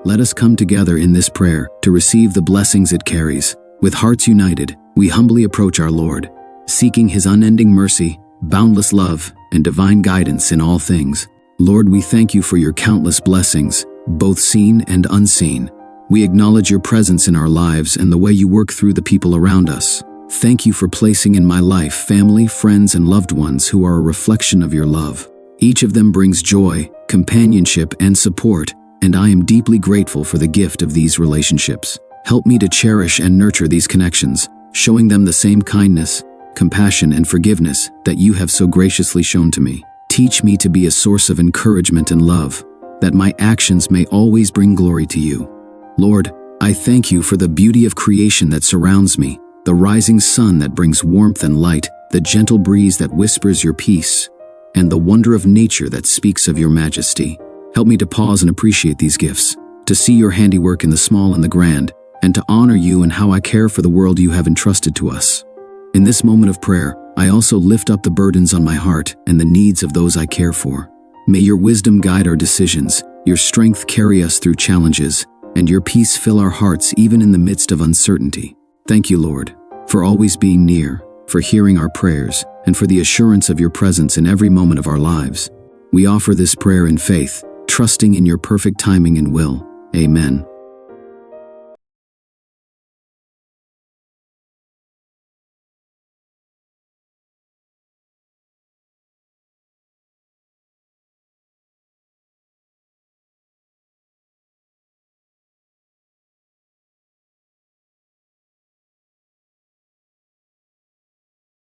Let us come together in this prayer to receive the blessings it carries. With hearts united, we humbly approach our Lord, seeking His unending mercy, boundless love, and divine guidance in all things. Lord, we thank You for Your countless blessings, both seen and unseen. We acknowledge Your presence in our lives and the way You work through the people around us. Thank You for placing in my life family, friends, and loved ones who are a reflection of Your love. Each of them brings joy, companionship, and support, and I am deeply grateful for the gift of these relationships. Help me to cherish and nurture these connections, showing them the same kindness, compassion, and forgiveness that You have so graciously shown to me. Teach me to be a source of encouragement and love, that my actions may always bring glory to You. Lord, I thank You for the beauty of creation that surrounds me, the rising sun that brings warmth and light, the gentle breeze that whispers Your peace, and the wonder of nature that speaks of Your majesty. Help me to pause and appreciate these gifts, to see Your handiwork in the small and the grand, and to honor You in how I care for the world You have entrusted to us. In this moment of prayer, I also lift up the burdens on my heart and the needs of those I care for. May Your wisdom guide our decisions, Your strength carry us through challenges, and Your peace fill our hearts even in the midst of uncertainty. Thank You, Lord, for always being near, for hearing our prayers, and for the assurance of Your presence in every moment of our lives. We offer this prayer in faith, trusting in Your perfect timing and will. Amen.